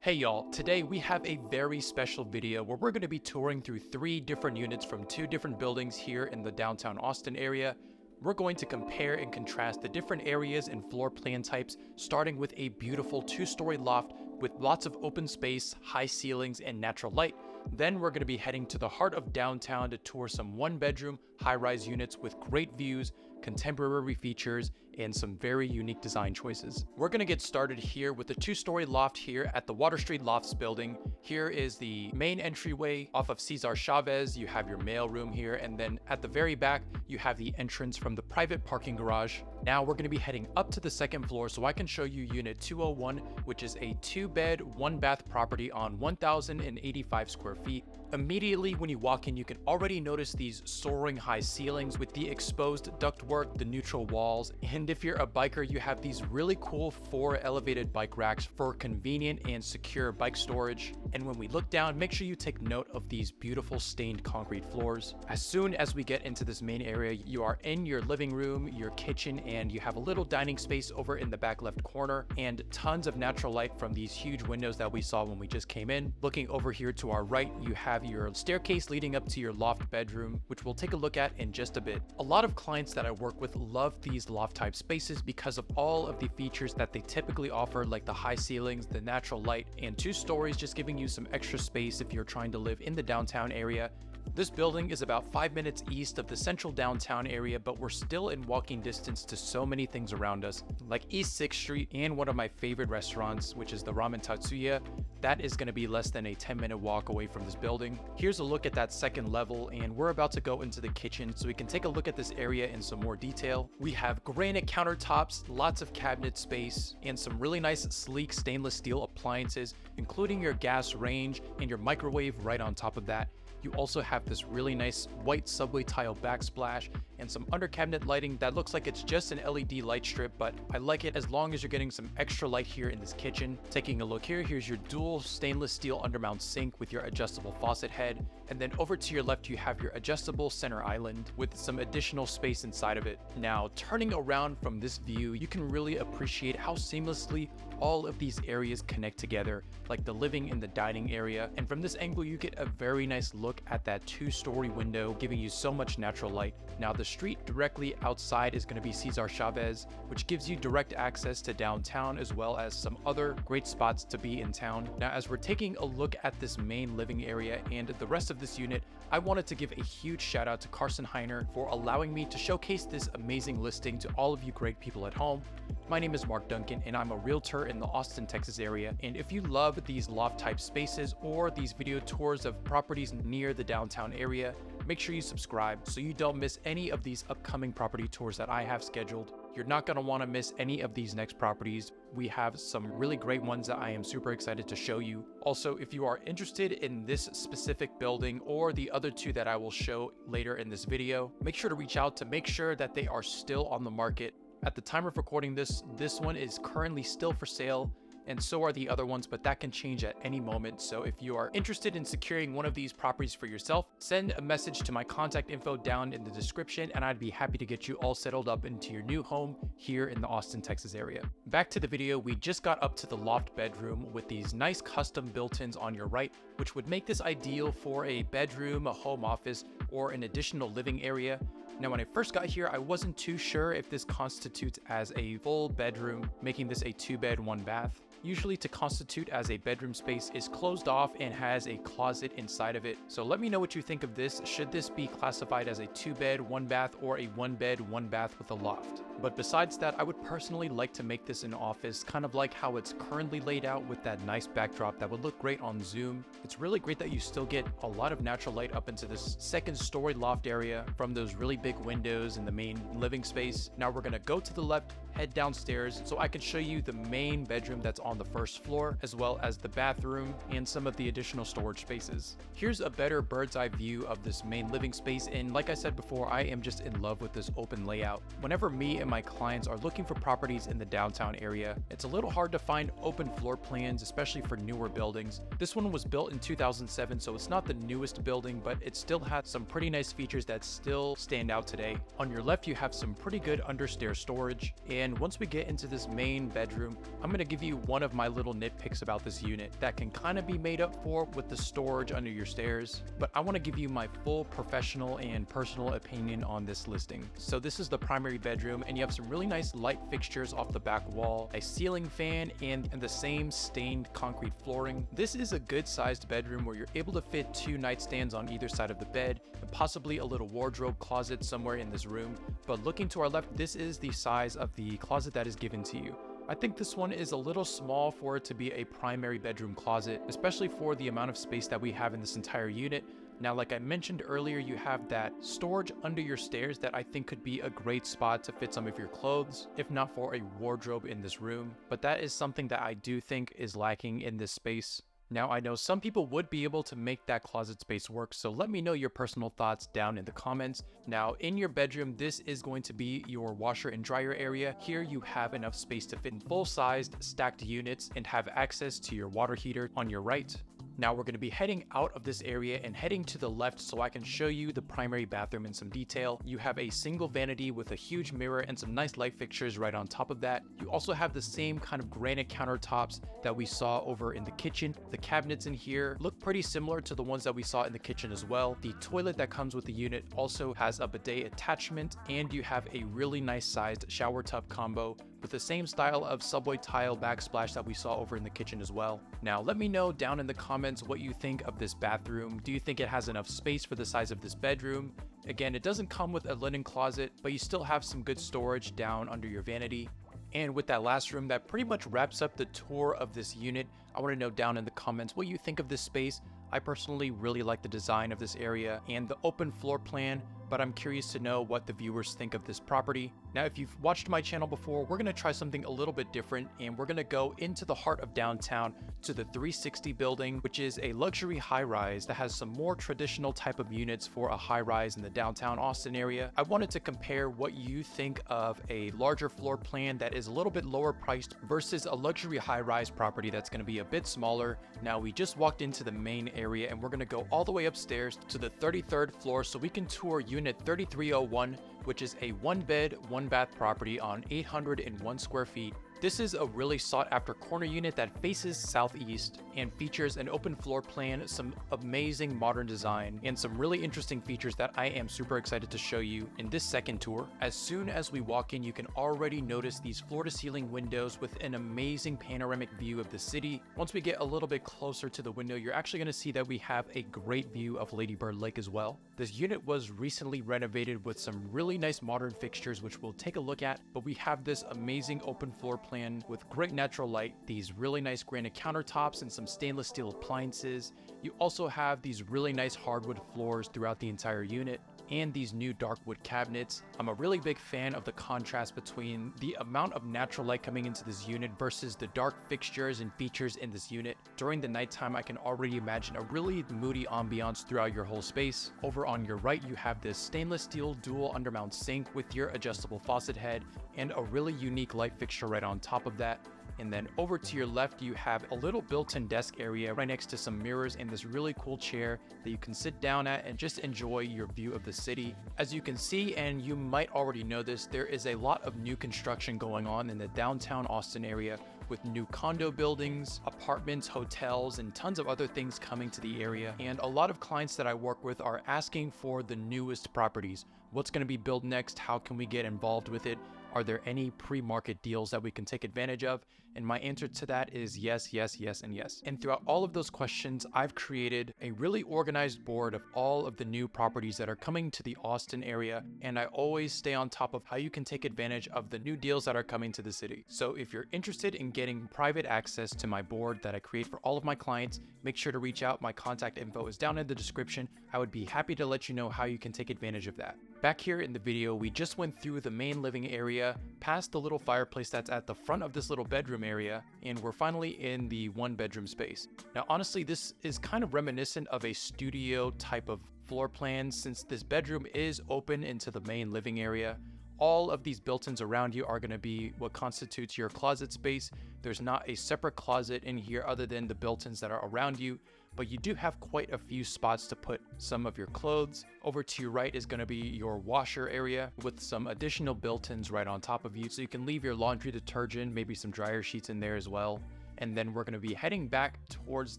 Hey y'all, today we have a very special video where we're going to be touring through 3 different units from 2 different buildings here in the downtown Austin area. We're going to compare and contrast the different areas and floor plan types, starting with a beautiful 2-story loft with lots of open space, high ceilings, and natural light. Then we're going to be heading to the heart of downtown to tour some 1-bedroom, high-rise units with great views, contemporary features, and some very unique design choices. We're going to get started here with the 2-story loft here at the Water Street Lofts building. Here is the main entryway off of Cesar Chavez. You have your mailroom here, and then at the very back, you have the entrance from the private parking garage. Now we're going to be heading up to the 2nd floor so I can show you Unit 201, which is a 2-bed, 1-bath property on 1,085 square feet. Immediately when you walk in, you can already notice these soaring high ceilings with the exposed ductwork, the neutral walls, and if you're a biker, you have these really cool 4 elevated bike racks for convenient and secure bike storage. And when we look down, make sure you take note of these beautiful stained concrete floors. As soon as we get into this main area, you are in your living room, your kitchen, and you have a little dining space over in the back left corner, and tons of natural light from these huge windows that we saw when we just came in. Looking over here to our right, you have your staircase leading up to your loft bedroom, which we'll take a look at in just a bit. A lot of clients that I work with love these loft type spaces because of all of the features that they typically offer, like the high ceilings, the natural light, and 2 stories, just giving you some extra space if you're trying to live in the downtown area. This building is about 5 minutes east of the central downtown area, but we're still in walking distance to so many things around us, like East 6th Street and one of my favorite restaurants, which is the Ramen Tatsuya. That is going to be less than a 10-minute walk away from this building. Here's a look at that 2nd level, and we're about to go into the kitchen so we can take a look at this area in some more detail. We have granite countertops, lots of cabinet space, and some really nice sleek stainless steel appliances, including your gas range and your microwave right on top of that. You also have this really nice white subway tile backsplash and some under cabinet lighting that looks like it's just an LED light strip, but I like it as long as you're getting some extra light here in this kitchen. Taking a look here, here's your dual stainless steel undermount sink with your adjustable faucet head, and then over to your left you have your adjustable center island with some additional space inside of it. Now turning around from this view, you can really appreciate how seamlessly all of these areas connect together, like the living and the dining area, and from this angle you get a very nice look at that 2-story window, giving you so much natural light. Now the street directly outside is going to be Cesar Chavez, which gives you direct access to downtown as well as some other great spots to be in town. Now as we're taking a look at this main living area and the rest of this unit, I wanted to give a huge shout out to Carson Heiner for allowing me to showcase this amazing listing to all of you great people at home. My name is Marc Duncan and I'm a realtor in the Austin, Texas area, and if you love these loft type spaces or these video tours of properties near the downtown area, make sure you subscribe so you don't miss any of these upcoming property tours that I have scheduled. You're not going to want to miss any of these next properties. We have some really great ones that I am super excited to show you. Also, if you are interested in this specific building or the other 2 that I will show later in this video, make sure to reach out to make sure that they are still on the market. At the time of recording this one is currently still for sale, and so are the other ones, but that can change at any moment. So if you are interested in securing one of these properties for yourself, send a message to my contact info down in the description and I'd be happy to get you all settled up into your new home here in the Austin, Texas area. Back to the video, we just got up to the loft bedroom with these nice custom built-ins on your right, which would make this ideal for a bedroom, a home office, or an additional living area. Now, when I first got here, I wasn't too sure if this constitutes as a full bedroom, making this a 2-bed, 1-bath. Usually to constitute as a bedroom space is closed off and has a closet inside of it. So let me know what you think of this. Should this be classified as a 2-bed, 1-bath, or a 1-bed, 1-bath with a loft? But besides that, I would personally like to make this an office, kind of like how it's currently laid out with that nice backdrop that would look great on Zoom. It's really great that you still get a lot of natural light up into this 2nd-story loft area from those really big windows in the main living space. Now we're going to go to the left, head downstairs so I can show you the main bedroom that's on the 1st floor, as well as the bathroom and some of the additional storage spaces. Here's a better bird's eye view of this main living space, and like I said before, I am just in love with this open layout. Whenever me and my clients are looking for properties in the downtown area, it's a little hard to find open floor plans, especially for newer buildings. This one was built in 2007, so it's not the newest building, but it still has some pretty nice features that still stand out today. On your left, you have some pretty good understair storage, and then once we get into this main bedroom, I'm gonna give you one of my little nitpicks about this unit that can kind of be made up for with the storage under your stairs, but I want to give you my full professional and personal opinion on this listing. So this is the primary bedroom, and you have some really nice light fixtures off the back wall, a ceiling fan, and the same stained concrete flooring. This is a good sized bedroom where you're able to fit 2 nightstands on either side of the bed, and possibly a little wardrobe closet somewhere in this room. But looking to our left, this is the size of the closet that is given to you. I think this one is a little small for it to be a primary bedroom closet, especially for the amount of space that we have in this entire unit. Now, like I mentioned earlier, you have that storage under your stairs that I think could be a great spot to fit some of your clothes, if not for a wardrobe in this room. But that is something that I do think is lacking in this space. Now, I know some people would be able to make that closet space work, so let me know your personal thoughts down in the comments. Now, in your bedroom, this is going to be your washer and dryer area. Here you have enough space to fit in full-sized stacked units and have access to your water heater on your right. Now we're going to be heading out of this area and heading to the left so I can show you the primary bathroom in some detail. You have a single vanity with a huge mirror and some nice light fixtures right on top of that. You also have the same kind of granite countertops that we saw over in the kitchen. The cabinets in here look pretty similar to the ones that we saw in the kitchen as well. The toilet that comes with the unit also has a bidet attachment, and you have a really nice sized shower tub combo with the same style of subway tile backsplash that we saw over in the kitchen as well. Now let me know down in the comments what you think of this bathroom. Do you think it has enough space for the size of this bedroom? Again, it doesn't come with a linen closet, but you still have some good storage down under your vanity. And with that last room, that pretty much wraps up the tour of this unit. I want to know down in the comments what you think of this space. I personally really like the design of this area and the open floor plan, but I'm curious to know what the viewers think of this property. Now, if you've watched my channel before, we're going to try something a little bit different, and we're going to go into the heart of downtown to the 360 building, which is a luxury high-rise that has some more traditional type of units for a high-rise in the downtown Austin area. I wanted to compare what you think of a larger floor plan that is a little bit lower priced versus a luxury high-rise property that's going to be a bit smaller. Now, we just walked into the main area, and we're going to go all the way upstairs to the 33rd floor so we can tour Unit 3301, which is a 1-bed, 1-bath property on 801 square feet. This is a really sought after corner unit that faces southeast and features an open floor plan, some amazing modern design, and some really interesting features that I am super excited to show you in this second tour. As soon as we walk in, you can already notice these floor to ceiling windows with an amazing panoramic view of the city. Once we get a little bit closer to the window, you're actually going to see that we have a great view of Lady Bird Lake as well. This unit was recently renovated with some really nice modern fixtures, which we'll take a look at, but we have this amazing open floor plan with great natural light, these really nice granite countertops and some stainless steel appliances. You also have these really nice hardwood floors throughout the entire unit and these new dark wood cabinets. I'm a really big fan of the contrast between the amount of natural light coming into this unit versus the dark fixtures and features in this unit. During the nighttime, I can already imagine a really moody ambiance throughout your whole space. Over on your right, you have this stainless steel dual undermount sink with your adjustable faucet head and a really unique light fixture right on top of that. And then over to your left, you have a little built-in desk area right next to some mirrors and this really cool chair that you can sit down at and just enjoy your view of the city. As you can see, and you might already know this, there is a lot of new construction going on in the downtown Austin area with new condo buildings, apartments, hotels, and tons of other things coming to the area. And a lot of clients that I work with are asking for the newest properties. What's going to be built next? How can we get involved with it? Are there any pre-market deals that we can take advantage of? And my answer to that is yes, yes, yes, and yes. And throughout all of those questions, I've created a really organized board of all of the new properties that are coming to the Austin area. And I always stay on top of how you can take advantage of the new deals that are coming to the city. So if you're interested in getting private access to my board that I create for all of my clients, make sure to reach out. My contact info is down in the description. I would be happy to let you know how you can take advantage of that. Back here in the video, we just went through the main living area, past the little fireplace that's at the front of this little bedroom area, and we're finally in the 1-bedroom space. Now, honestly, this is kind of reminiscent of a studio type of floor plan since this bedroom is open into the main living area. all of these built-ins around you are going to be what constitutes your closet space. There's not a separate closet in here other than the built-ins that are around you, but you do have quite a few spots to put some of your clothes. Over to your right is going to be your washer area with some additional built-ins right on top of you, so you can leave your laundry detergent, maybe some dryer sheets in there as well. And then we're going to be heading back towards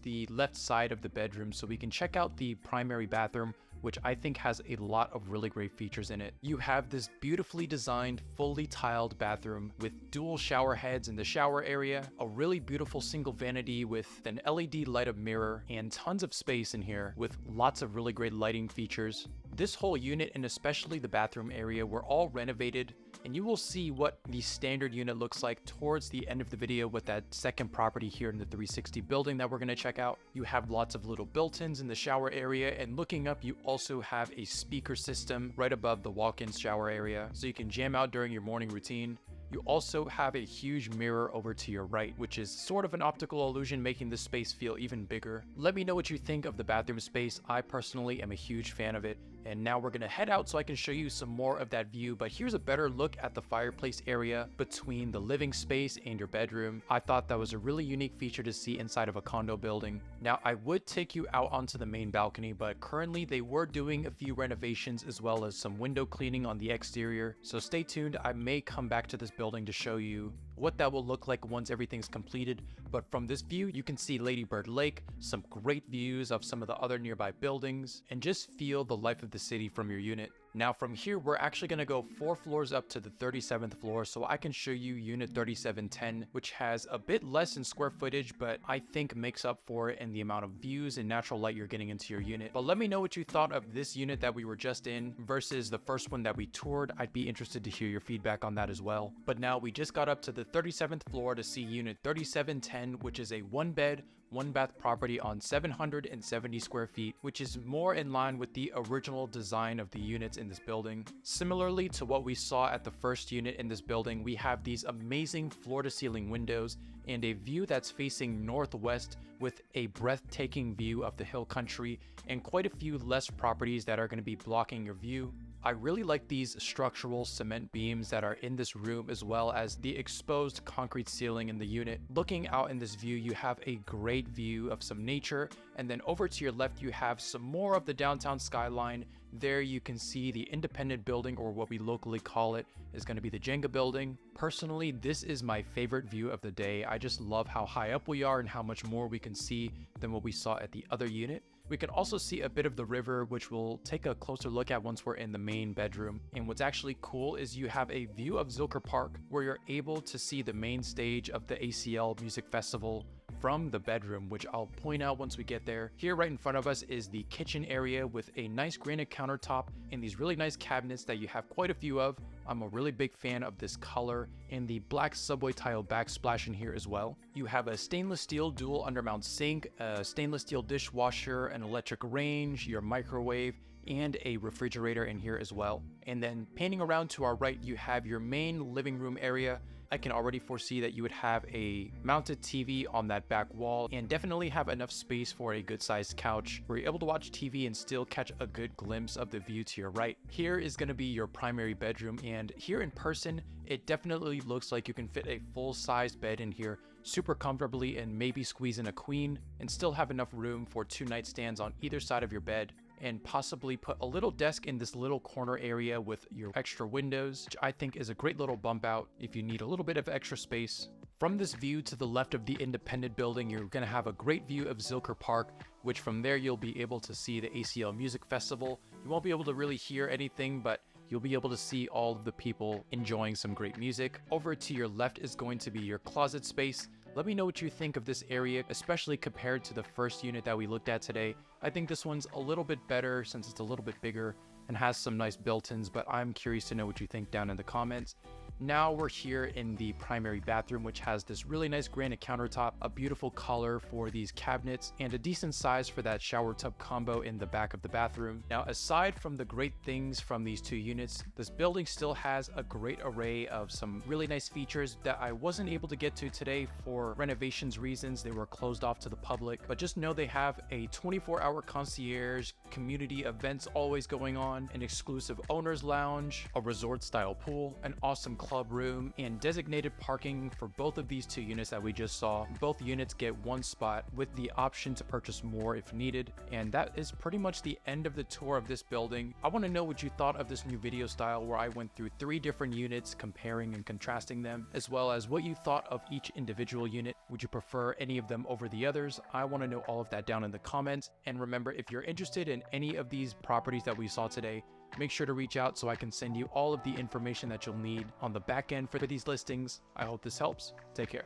the left side of the bedroom so we can check out the primary bathroom, which I think has a lot of really great features in it. You have this beautifully designed, fully tiled bathroom with dual shower heads in the shower area, a really beautiful single vanity with an LED light-up mirror, and tons of space in here with lots of really great lighting features. This whole unit, and especially the bathroom area, were all renovated, and you will see what the standard unit looks like towards the end of the video with that second property here in the 360 building that we're going to check out. You have lots of little built-ins in the shower area, and looking up you also have a speaker system right above the walk-in shower area so you can jam out during your morning routine. You also have a huge mirror over to your right, which is sort of an optical illusion, making this space feel even bigger. Let me know what you think of the bathroom space. I personally am a huge fan of it. And now we're gonna head out so I can show you some more of that view, but here's a better look at the fireplace area between the living space and your bedroom. I thought that was a really unique feature to see inside of a condo building. Now, I would take you out onto the main balcony, but currently they were doing a few renovations as well as some window cleaning on the exterior. So stay tuned, I may come back to this building to show you what that will look like once everything's completed. But from this view, you can see Lady Bird Lake, some great views of some of the other nearby buildings, and just feel the life of the city from your unit. Now from here, we're actually going to go 4 floors up to the 37th floor so I can show you unit 3710, which has a bit less in square footage, but I think makes up for it in the amount of views and natural light you're getting into your unit. But let me know what you thought of this unit that we were just in versus the first one that we toured. I'd be interested to hear your feedback on that as well. But now we just got up to the 37th floor to see unit 3710, which is a 1-bed, 1-bath property on 770 square feet, which is more in line with the original design of the units in this building. Similarly to what we saw at the first unit in this building, we have these amazing floor-to-ceiling windows and a view that's facing northwest with a breathtaking view of the hill country and quite a few less properties that are going to be blocking your view. I really like these structural cement beams that are in this room, as well as the exposed concrete ceiling in the unit. Looking out in this view, you have a great view of some nature, and then over to your left you have some more of the downtown skyline. There you can see the independent building, or what we locally call it is going to be the Jenga building. Personally, this is my favorite view of the day. I just love how high up we are and how much more we can see than what we saw at the other unit. We can also see a bit of the river, which we'll take a closer look at once we're in the main bedroom. And what's actually cool is you have a view of Zilker Park where you're able to see the main stage of the ACL Music Festival from the bedroom, which I'll point out once we get there. Here right in front of us is the kitchen area with a nice granite countertop and these really nice cabinets that you have quite a few of. I'm a really big fan of this color and the black subway tile backsplash in here as well. You have a stainless steel dual undermount sink, a stainless steel dishwasher, an electric range, your microwave, and a refrigerator in here as well. And then panning around to our right, you have your main living room area. I can already foresee that you would have a mounted TV on that back wall and definitely have enough space for a good sized couch where you're able to watch TV and still catch a good glimpse of the view to your right. Here is going to be your primary bedroom, and here in person, it definitely looks like you can fit a full-sized bed in here super comfortably and maybe squeeze in a queen and still have enough room for 2 nightstands on either side of your bed, and possibly put a little desk in this little corner area with your extra windows, which I think is a great little bump out if you need a little bit of extra space. From this view to the left of the independent building, you're going to have a great view of Zilker Park, which from there you'll be able to see the ACL Music Festival. You won't be able to really hear anything, but you'll be able to see all of the people enjoying some great music. Over to your left is going to be your closet space. Let me know what you think of this area, especially compared to the first unit that we looked at today. I think this one's a little bit better since it's a little bit bigger and has some nice built-ins, but I'm curious to know what you think down in the comments. Now we're here in the primary bathroom, which has this really nice granite countertop, a beautiful color for these cabinets, and a decent size for that shower tub combo in the back of the bathroom. Now, aside from the great things from these two units, this building still has a great array of some really nice features that I wasn't able to get to today for renovations reasons. They were closed off to the public, but just know they have a 24-hour concierge, community events always going on, an exclusive owner's lounge, a resort-style pool, an awesome club room, and designated parking for both of these two units that we just saw. Both units get one spot with the option to purchase more if needed. And that is pretty much the end of the tour of this building. I want to know what you thought of this new video style where I went through 3 different units, comparing and contrasting them, as well as what you thought of each individual unit. Would you prefer any of them over the others? I want to know all of that down in the comments. And remember, if you're interested in any of these properties that we saw today, make sure to reach out so I can send you all of the information that you'll need on the back end for these listings. I hope this helps. Take care.